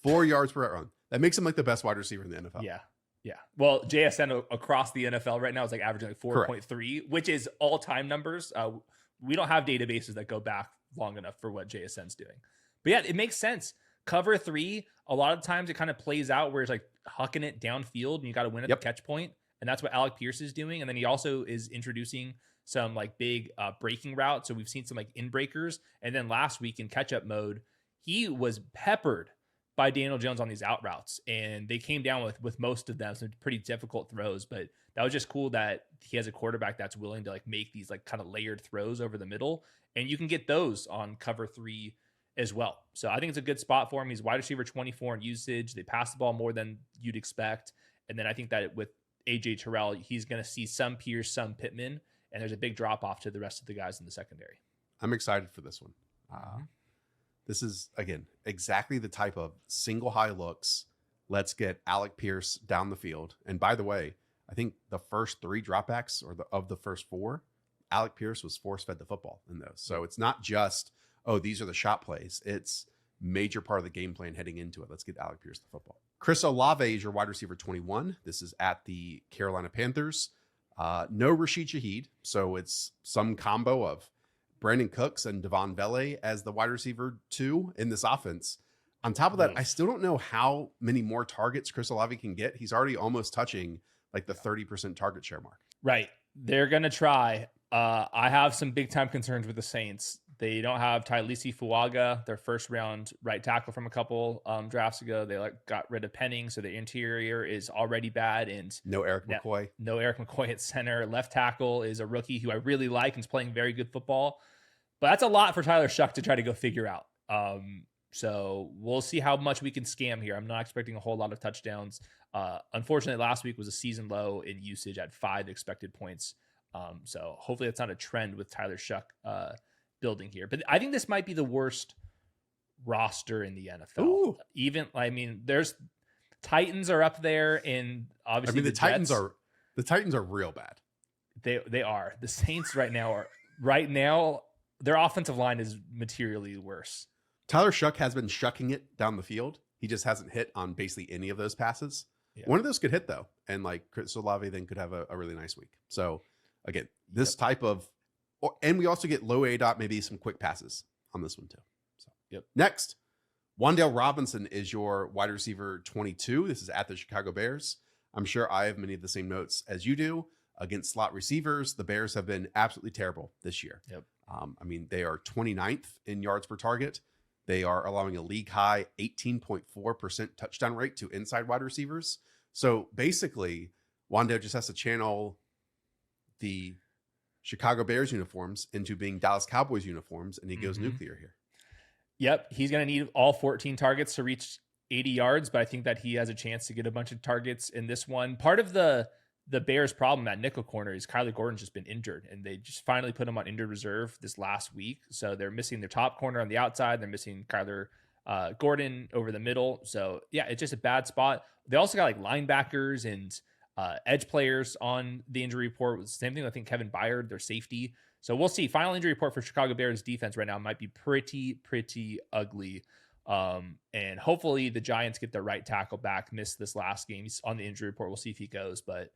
4 yards per route run. That makes him like the best wide receiver in the NFL. Yeah. Yeah. Well, JSN across the NFL right now is like averaging like 4.3, which is all-time numbers. We don't have databases that go back long enough for what JSN's doing. But yeah, it makes sense. Cover 3, a lot of times it kind of plays out where it's like hucking it downfield and you got to win at the catch point. And that's what Alec Pierce is doing. And then he also is introducing some like big breaking routes. So we've seen some like in breakers. And then last week in catch up mode, he was peppered by Daniel Jones on these out routes. And they came down with most of them. Some pretty difficult throws, but that was just cool that he has a quarterback that's willing to like make these like kind of layered throws over the middle. And you can get those on cover 3 as well. So I think it's a good spot for him. He's wide receiver 24 in usage. They pass the ball more than you'd expect. And then I think that with AJ Terrell, he's going to see some Pierce, some Pittman, and there's a big drop off to the rest of the guys in the secondary. I'm excited for this one. This is, again, exactly the type of single high looks. Let's get Alec Pierce down the field. And by the way, I think the first 3 dropbacks of the first 4, Alec Pierce was force fed the football in those. So it's not just, these are the shot plays. It's major part of the game plan heading into it. Let's get Alec Pierce the football. Chris Olave is your wide receiver 21. This is at the Carolina Panthers. No Rashid Shaheed. So it's some combo of Brandon Cooks and Devon Vele as the wide receiver 2 in this offense. On top of that, I still don't know how many more targets Chris Olave can get. He's already almost touching like the 30% target share mark. Right. They're going to try. I have some big time concerns with the Saints. They don't have Tylisi Fuaga, their first round right tackle from a couple drafts ago. They got rid of Penning, so the interior is already bad. And no Eric McCoy. No Eric McCoy at center. Left tackle is a rookie who I really like and is playing very good football. But that's a lot for Tyler Shuck to try to go figure out. So we'll see how much we can scam here. I'm not expecting a whole lot of touchdowns. Unfortunately, last week was a season low in usage at 5 expected points. So hopefully that's not a trend with Tyler Shuck building here. But I think this might be the worst roster in the NFL. Ooh. Even, there's Titans are up there, and obviously the Titans are real bad. They are. The Saints right now their offensive line is materially worse. Tyler Shuck has been shucking it down the field. He just hasn't hit on basically any of those passes. Yeah. One of those could hit though, and like Chris Olave then could have a really nice week. So again, this type of, and we also get low ADOT, maybe some quick passes on this one too. So Next, Wan'Dale Robinson is your wide receiver 22. This is at the Chicago Bears. I'm sure I have many of the same notes as you do. Against slot receivers, the Bears have been absolutely terrible this year. They are 29th in yards per target. They are allowing a league high 18.4% touchdown rate to inside wide receivers. So basically, Wan'Dale just has to channel the Chicago Bears uniforms into being Dallas Cowboys uniforms, and he goes nuclear here. Yep. He's going to need all 14 targets to reach 80 yards, but I think that he has a chance to get a bunch of targets in this one. Part of the Bears' problem at nickel corner is Kyler Gordon's just been injured, and they just finally put him on injured reserve this last week. So they're missing their top corner on the outside. They're missing Kyler Gordon over the middle. So yeah, it's just a bad spot. They also got like linebackers and edge players on the injury report. Same thing. I think Kevin Byard, their safety. So we'll see. Final injury report for Chicago Bears defense right now might be pretty ugly. And hopefully the Giants get their right tackle back. Missed this last game. He's on the injury report. We'll see if he goes. But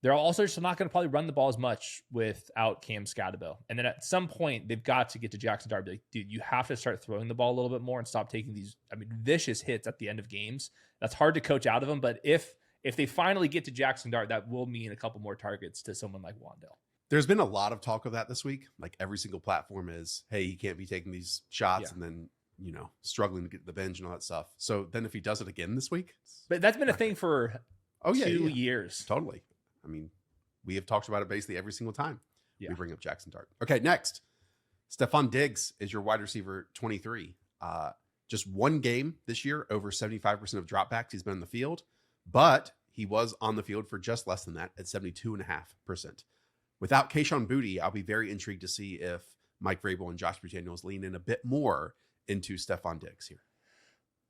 they're also just not going to probably run the ball as much without Cam Scatterbo. And then at some point, they've got to get to Jaxon Dart. Be like, dude, you have to start throwing the ball a little bit more and stop taking these, vicious hits at the end of games. That's hard to coach out of them. But if they finally get to Jaxon Dart, that will mean a couple more targets to someone like Wan'Dale. There's been a lot of talk of that this week. Like every single platform is, hey, he can't be taking these shots and then, struggling to get to the bench and all that stuff. So then if he does it again this week. But that's been a thing for 2 years. Totally. We have talked about it basically every single time we bring up Jaxon Dart. Okay, next. Stefon Diggs is your wide receiver 23. Just one game this year, over 75% of dropbacks he's been in the field, but he was on the field for just less than that at 72.5%. Without Kayshon Boutte, I'll be very intrigued to see if Mike Vrabel and Josh McDaniels lean in a bit more into Stefon Diggs here.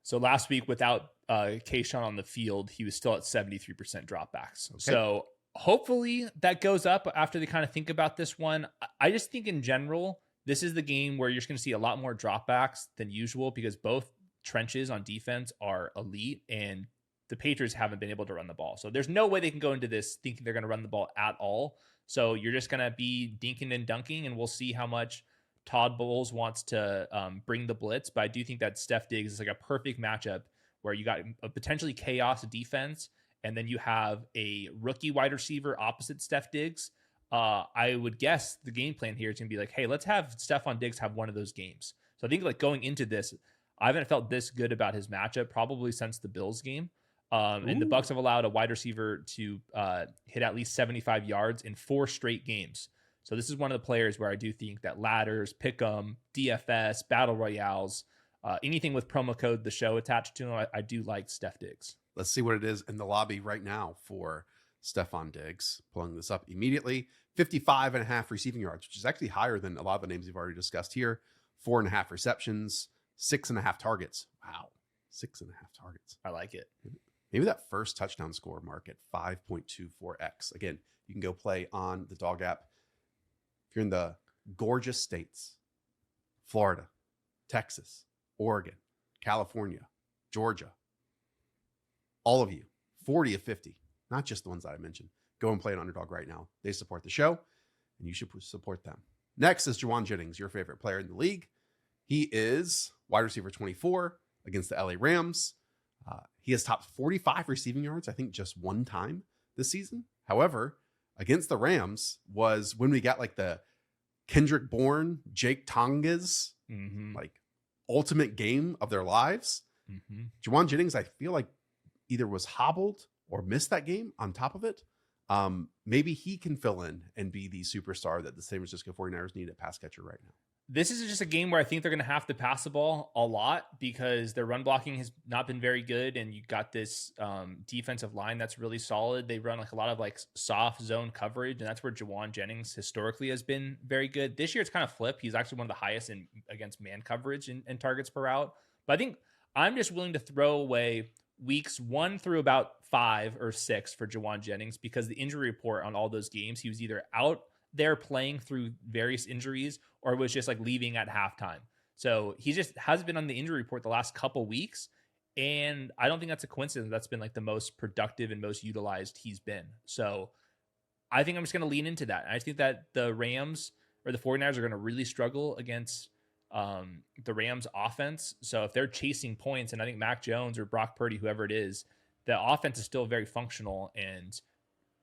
So last week, without Kayshon on the field, he was still at 73% dropbacks. Okay. So hopefully that goes up after they kind of think about this one. I just think in general, this is the game where you're just going to see a lot more dropbacks than usual because both trenches on defense are elite and the Patriots haven't been able to run the ball. So there's no way they can go into this thinking they're going to run the ball at all. So you're just going to be dinking and dunking, and we'll see how much Todd Bowles wants to bring the blitz. But I do think that Steph Diggs is like a perfect matchup where you got a potentially chaos defense, and then you have a rookie wide receiver opposite Steph Diggs. I would guess the game plan here is going to be like, hey, let's have Stefon Diggs have one of those games. So I think like going into this, I haven't felt this good about his matchup probably since the Bills game. And the Bucs have allowed a wide receiver to hit at least 75 yards in 4 straight games. So this is one of the players where I do think that ladders, pick'em, DFS, battle royales, anything with promo code The Show attached to them, I do like Steph Diggs. Let's see what it is in the lobby right now for Stefon Diggs. Pulling this up immediately. 55.5 receiving yards, which is actually higher than a lot of the names we've already discussed here. 4.5 receptions, 6.5 targets. Wow. 6.5 targets. I like it. Maybe that first touchdown score mark at 5.24x. Again, you can go play on the Dog app. If you're in the gorgeous states, Florida, Texas, Oregon, California, Georgia, all of you, 40 of 50, not just the ones that I mentioned, go and play an Underdog right now. They support the show, and you should support them. Next is Jauan Jennings, your favorite player in the league. He is wide receiver 24 against the LA Rams. He has topped 45 receiving yards, I think just one time this season. However, against the Rams was when we got like the Kendrick Bourne, Jake Tongas, like ultimate game of their lives. Jauan Jennings, I feel like either was hobbled or missed that game on top of it. Maybe he can fill in and be the superstar that the San Francisco 49ers need at pass catcher right now. This is just a game where I think they're going to have to pass the ball a lot because their run blocking has not been very good. And you got this defensive line that's really solid. They run like a lot of like soft zone coverage. And that's where Jauan Jennings historically has been very good. This year it's kind of flipped. He's actually one of the highest in against man coverage and targets per route. But I think I'm just willing to throw away weeks 1 through about 5 or 6 for Jauan Jennings because the injury report on all those games, he was either out there playing through various injuries or was just like leaving at halftime. So he just has been on the injury report the last couple weeks. And I don't think that's a coincidence. That's been like the most productive and most utilized he's been. So I think I'm just going to lean into that. I think that the Rams or the 49ers are going to really struggle against the Rams offense. So if they're chasing points, and I think Mac Jones or Brock Purdy, whoever it is, the offense is still very functional, and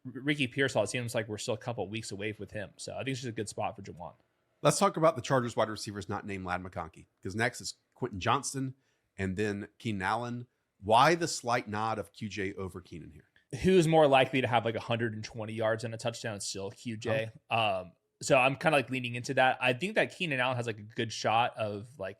Ricky Pearsall, it seems like we're still a couple of weeks away with him. So I think it's just a good spot for Jauan. Let's talk about the Chargers wide receivers not named Ladd McConkey, because next is Quentin Johnston and then Keenan Allen. Why the slight nod of QJ over Keenan here? Who's more likely to have like 120 yards and a touchdown? It's still QJ. So I'm kind of like leaning into that. I think that Keenan Allen has like a good shot of like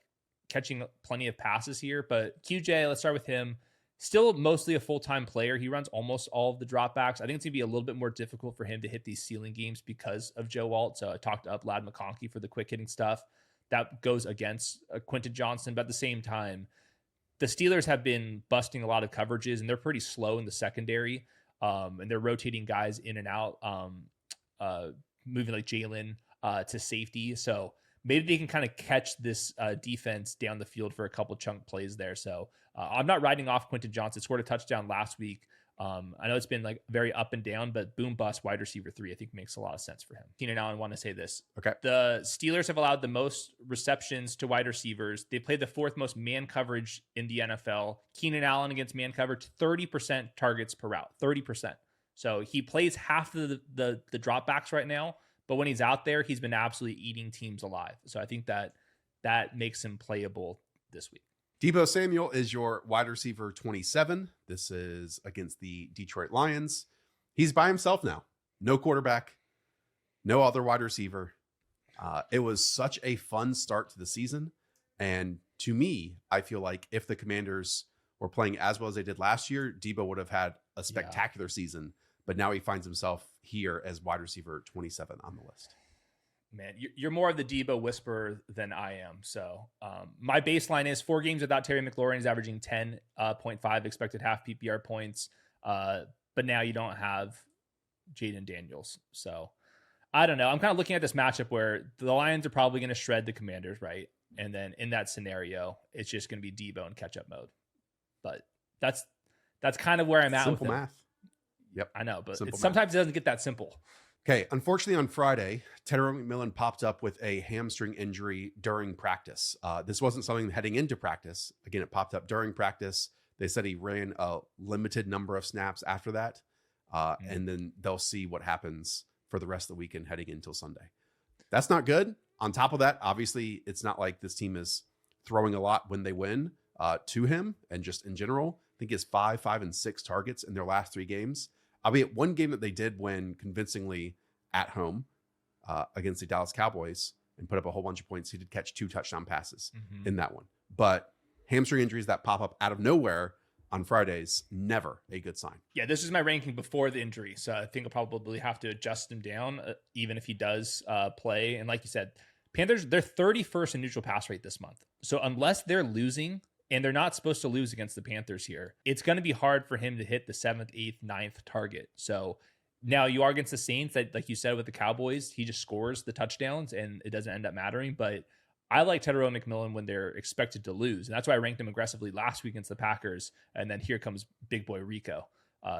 catching plenty of passes here, but QJ, let's start with him. Still mostly a full-time player. He runs almost all of the dropbacks. I think it's going to be a little bit more difficult for him to hit these ceiling games because of Joe Alt. So I talked up Ladd McConkey for the quick hitting stuff. That goes against Quentin Johnston. But at the same time, the Steelers have been busting a lot of coverages, and they're pretty slow in the secondary. And they're rotating guys in and out, moving like Jaylen to safety. So maybe they can kind of catch this defense down the field for a couple chunk plays there. So I'm not writing off Quentin Johnston. Scored a touchdown last week. I know it's been like very up and down, but boom bust wide receiver 3, I think makes a lot of sense for him. Keenan Allen, want to say this. Okay. The Steelers have allowed the most receptions to wide receivers. They played the 4th most man coverage in the NFL. Keenan Allen against man coverage, 30% targets per route, 30%. So he plays half of the dropbacks right now, but when he's out there, he's been absolutely eating teams alive. So I think that makes him playable this week. Deebo Samuel is your wide receiver 27. This is against the Detroit Lions. He's by himself now. No quarterback, no other wide receiver. It was such a fun start to the season. And to me, I feel like if the Commanders were playing as well as they did last year, Deebo would have had a spectacular season. But now he finds himself here as wide receiver 27 on the list. Man, you're more of the Deebo whisperer than I am. So my baseline is 4 games without Terry McLaurin. He's averaging 10.5 expected half PPR points. But now you don't have Jaden Daniels. So I don't know. I'm kind of looking at this matchup where the Lions are probably going to shred the Commanders, right? And then in that scenario, it's just going to be Deebo in catch-up mode. But that's kind of where I'm at. Simple math. Yep. I know, but Simple sometimes it doesn't get that simple. Okay, unfortunately on Friday, Tetairoa McMillan popped up with a hamstring injury during practice. This wasn't something heading into practice. Again, it popped up during practice. They said he ran a limited number of snaps after that, and then they'll see what happens for the rest of the weekend heading until Sunday. That's not good. On top of that, obviously, it's not like this team is throwing a lot when they win to him, and just in general, I think he has 5 and 6 targets in their last 3 games. Albeit one game that they did win convincingly at home against the Dallas Cowboys and put up a whole bunch of points. He did catch 2 touchdown passes in that one. But hamstring injuries that pop up out of nowhere on Fridays, never a good sign. Yeah, this is my ranking before the injury. So I think I'll probably have to adjust him down, even if he does play. And like you said, Panthers, they're 31st in neutral pass rate this month. So unless they're losing, and they're not supposed to lose against the Panthers here, it's going to be hard for him to hit the 7th, 8th, 9th target. So now you are against the Saints that, like you said, with the Cowboys, he just scores the touchdowns and it doesn't end up mattering. But I like Tetairoa McMillan when they're expected to lose. And that's why I ranked him aggressively last week against the Packers. And then here comes big boy Rico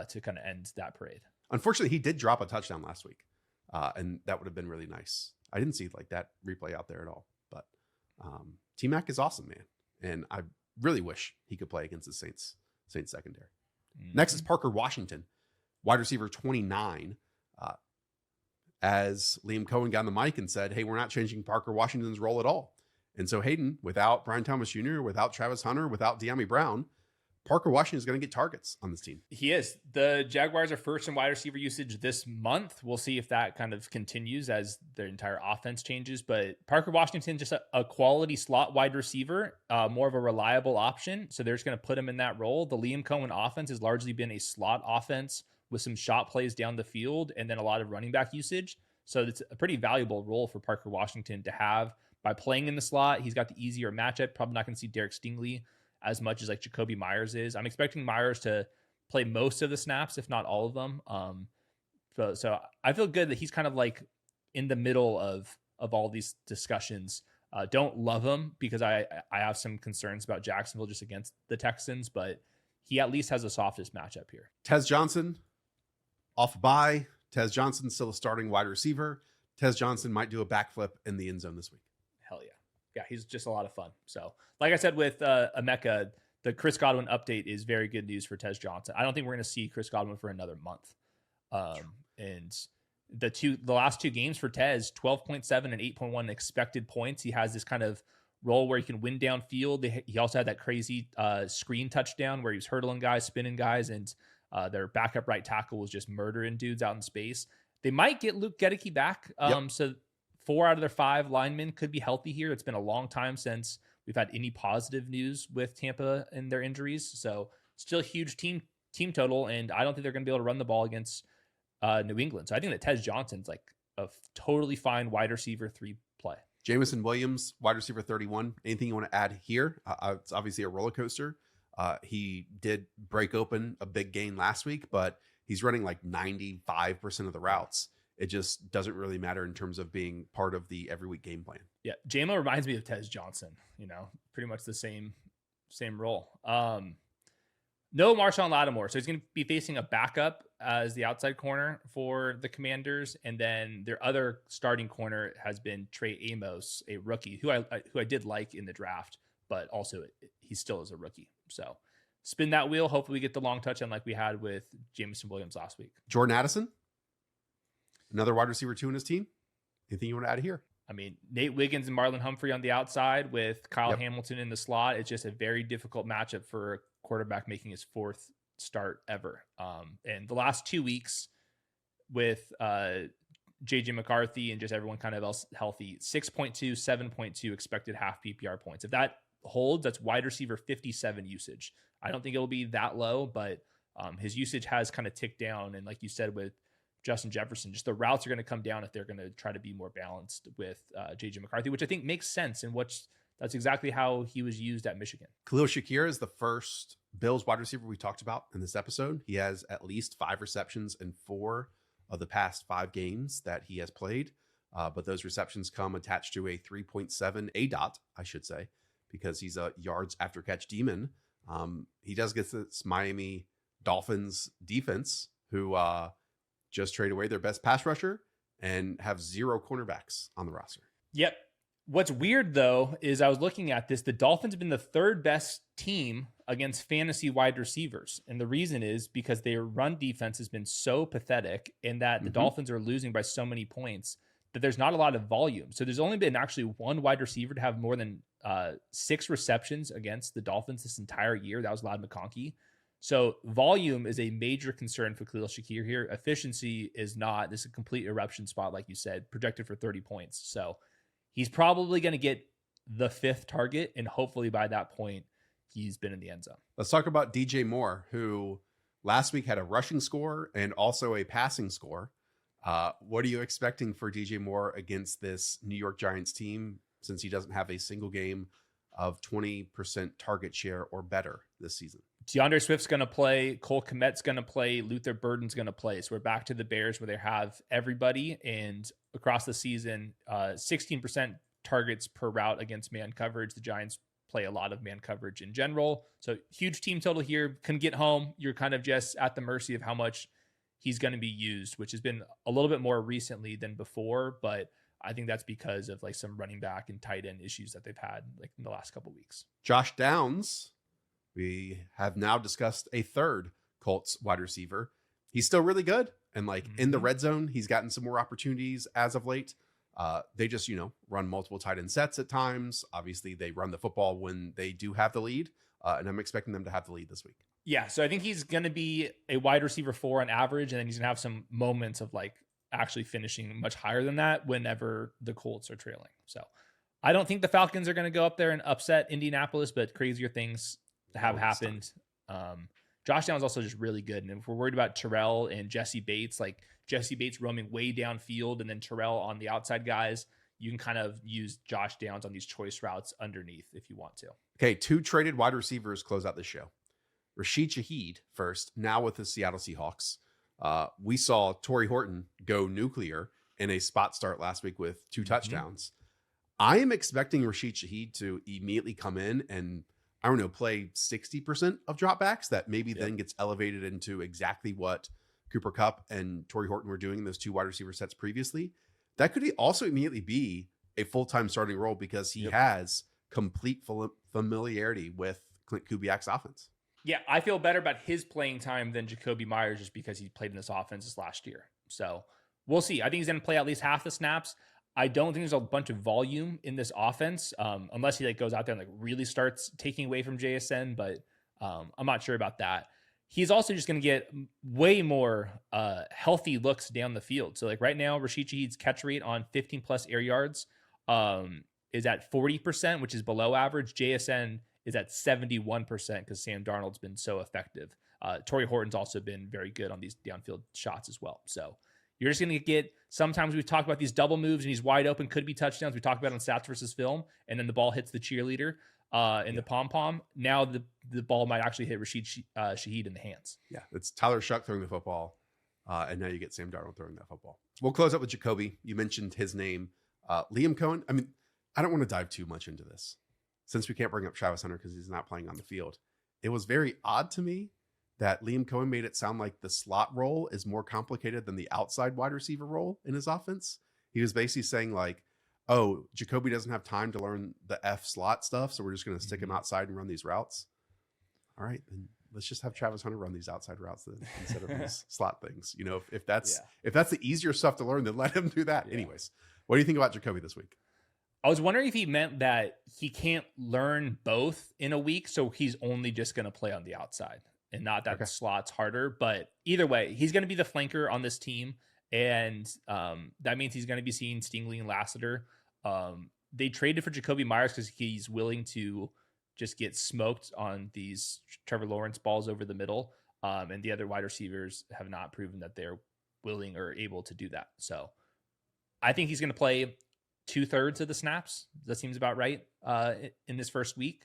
to kind of end that parade. Unfortunately, he did drop a touchdown last week. And that would have been really nice. I didn't see like that replay out there at all. But T-Mac is awesome, man. And I really wish he could play against the Saints secondary. Next is Parker Washington, wide receiver 29. As Liam Cohen got on the mic and said, hey, we're not changing Parker Washington's role at all. And so Hayden, without Brian Thomas Jr., without Travis Hunter, without De'Ami Brown, Parker Washington is going to get targets on this team. He is. The Jaguars are first in wide receiver usage this month. We'll see if that kind of continues as their entire offense changes. But Parker Washington, just a quality slot wide receiver, more of a reliable option. So they're just going to put him in that role. The Liam Cohen offense has largely been a slot offense with some shot plays down the field and then a lot of running back usage. So it's a pretty valuable role for Parker Washington to have by playing in the slot. He's got the easier matchup. Probably not going to see Derek Stingley as much as like Jacoby Myers is. I'm expecting Myers to play most of the snaps, if not all of them. So I feel good that he's kind of like in the middle of all these discussions. Don't love him because I have some concerns about Jacksonville just against the Texans, but he at least has the softest matchup here. Tez Johnson off bye. Tez Johnson still a starting wide receiver. Tez Johnson might do a backflip in the end zone this week. Hell yeah. Yeah, he's just a lot of fun. So, like I said with Emeka, the Chris Godwin update is very good news for Tez Johnson. I don't think we're going to see Chris Godwin for another month. And the last 2 games for Tez, 12.7 and 8.1 expected points. He has this kind of role where he can win downfield. He also had that crazy screen touchdown where he was hurdling guys, spinning guys, and their backup right tackle was just murdering dudes out in space. They might get Luke Gedeke back. So 4 out of their 5 linemen could be healthy here. It's been a long time since we've had any positive news with Tampa and their injuries. So still a huge team total, and I don't think they're going to be able to run the ball against New England. So I think that Tez Johnson's like a totally fine wide receiver 3 play. Jameson Williams, wide receiver 31. Anything you want to add here? It's obviously a roller coaster. He did break open a big gain last week, but he's running like 95% of the routes. it just doesn't really matter in terms of being part of the every week game plan. Yeah. JMO reminds me of Tez Johnson, pretty much the same role. No Marshawn Lattimore. So he's going to be facing a backup as the outside corner for the Commanders. And then their other starting corner has been Trey Amos, a rookie who I did like in the draft, but also he still is a rookie. So spin that wheel. Hopefully we get the long touchdown like we had with Jameson Williams last week. Jordan Addison, another wide receiver 2 in his team. Anything you want to add here? I mean, Nate Wiggins and Marlon Humphrey on the outside with Kyle Hamilton in the slot. It's just a very difficult matchup for a quarterback making his 4th start ever. And the last 2 weeks with JJ McCarthy and just everyone kind of else healthy, 6.2, 7.2 expected half PPR points. If that holds, that's wide receiver 57 usage. I don't think it'll be that low, but his usage has kind of ticked down. And like you said, with Justin Jefferson, just the routes are going to come down if they're going to try to be more balanced with JJ McCarthy, which I think makes sense. And that's exactly how he was used at Michigan. Khalil Shakir is the first Bills wide receiver we talked about in this episode. He has at least 5 receptions in 4 of the past 5 games that he has played. But those receptions come attached to a 3.7 ADOT, I should say, because he's a yards after catch demon. He does get this Miami Dolphins defense who just trade away their best pass rusher and have 0 cornerbacks on the roster. Yep. What's weird, though, is I was looking at this. The Dolphins have been the 3rd best team against fantasy wide receivers. And the reason is because their run defense has been so pathetic in that the Dolphins are losing by so many points that there's not a lot of volume. So there's only been actually 1 wide receiver to have more than 6 receptions against the Dolphins this entire year. That was McConkey. So volume is a major concern for Khalil Shakir here. Efficiency is not. This is a complete eruption spot, like you said, projected for 30 points. So he's probably going to get the 5th target, and hopefully by that point, he's been in the end zone. Let's talk about DJ Moore, who last week had a rushing score and also a passing score. What are you expecting for DJ Moore against this New York Giants team, since he doesn't have a single game of 20% target share or better this season? DeAndre Swift's going to play. Cole Kmet's going to play. Luther Burden's going to play. So we're back to the Bears where they have everybody. And across the season, 16% targets per route against man coverage. The Giants play a lot of man coverage in general. So huge team total here. Can get home. You're kind of just at the mercy of how much he's going to be used, which has been a little bit more recently than before. But I think that's because of like some running back and tight end issues that they've had like in the last couple of weeks. Josh Downs. We have now discussed a 3rd Colts wide receiver. He's still really good. And in the red zone, he's gotten some more opportunities as of late. They just, run multiple tight end sets at times. Obviously, they run the football when they do have the lead. And I'm expecting them to have the lead this week. Yeah. So I think he's going to be a wide receiver 4 on average. And then he's going to have some moments of actually finishing much higher than that whenever the Colts are trailing. So I don't think the Falcons are going to go up there and upset Indianapolis, but crazier things have happened. Josh Downs also just really good. And if we're worried about Terrell and Jesse Bates, like Jesse Bates roaming way downfield and then Terrell on the outside guys, you can kind of use Josh Downs on these choice routes underneath if you want to. Okay, 2 traded wide receivers close out the show. Rashid Shaheed first, now with the Seattle Seahawks. We saw Torrey Horton go nuclear in a spot start last week with 2 touchdowns. I am expecting Rashid Shaheed to immediately come in and play 60% of dropbacks that maybe then gets elevated into exactly what Cooper Kupp and Torrey Horton were doing in those 2 wide receiver sets previously. That could also immediately be a full-time starting role because he has complete familiarity with Clint Kubiak's offense. Yeah, I feel better about his playing time than Jacoby Myers just because he played in this offense this last year. So we'll see. I think he's going to play at least half the snaps. I don't think there's a bunch of volume in this offense unless he goes out there and really starts taking away from JSN, but I'm not sure about that. He's also just going to get way more healthy looks down the field. So right now, Rashid Shaheed's catch rate on 15 plus air yards is at 40%, which is below average. JSN is at 71% because Sam Darnold's been so effective. Torrey Horton's also been very good on these downfield shots as well. So you're just going to get, sometimes we talk about these double moves and he's wide open, could be touchdowns. We talk about it on stats versus film, and then the ball hits the cheerleader in the pom-pom. Now the ball might actually hit Rashid Shaheed in the hands. Yeah, it's Tyler Shuck throwing the football. And now you get Sam Darnold throwing that football. We'll close up with Jacoby. You mentioned his name. Liam Cohen. I mean, I don't want to dive too much into this since we can't bring up Travis Hunter because he's not playing on the field. It was very odd to me that Liam Cohen made it sound like the slot role is more complicated than the outside wide receiver role in his offense. He was basically saying like, oh, Jacoby doesn't have time to learn the F slot stuff, so we're just going to stick him outside and run these routes. All right, then let's just have Travis Hunter run these outside routes then, instead of these slot things. You know, if that's the easier stuff to learn, then let him do that. Yeah. Anyways, what do you think about Jacoby this week? I was wondering if he meant that he can't learn both in a week, so he's only just going to play on the outside and not that the slot's harder. But either way, he's going to be the flanker on this team, and that means he's going to be seeing Stingley and Lassiter. They traded for Jacoby Myers because he's willing to just get smoked on these Trevor Lawrence balls over the middle, and the other wide receivers have not proven that they're willing or able to do that. So I think he's going to play 2/3 of the snaps. That seems about right in this first week.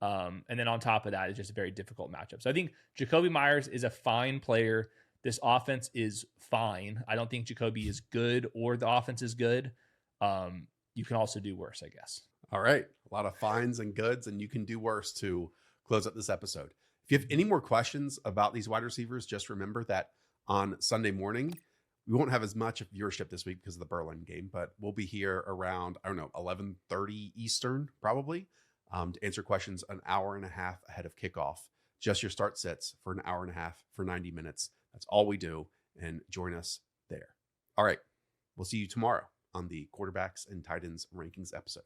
And then on top of that, it's just a very difficult matchup. So I think Jacoby Myers is a fine player. This offense is fine. I don't think Jacoby is good or the offense is good. You can also do worse, I guess. All right. A lot of fines and goods, and you can do worse to close up this episode. If you have any more questions about these wide receivers, just remember that on Sunday morning, we won't have as much viewership this week because of the Berlin game, but we'll be here around, 11:30 Eastern, probably, to answer questions an hour and a half ahead of kickoff. Just your start sits for an hour and a half for 90 minutes. That's all we do, and join us there. All right. We'll see you tomorrow on the quarterbacks and tight ends rankings episode.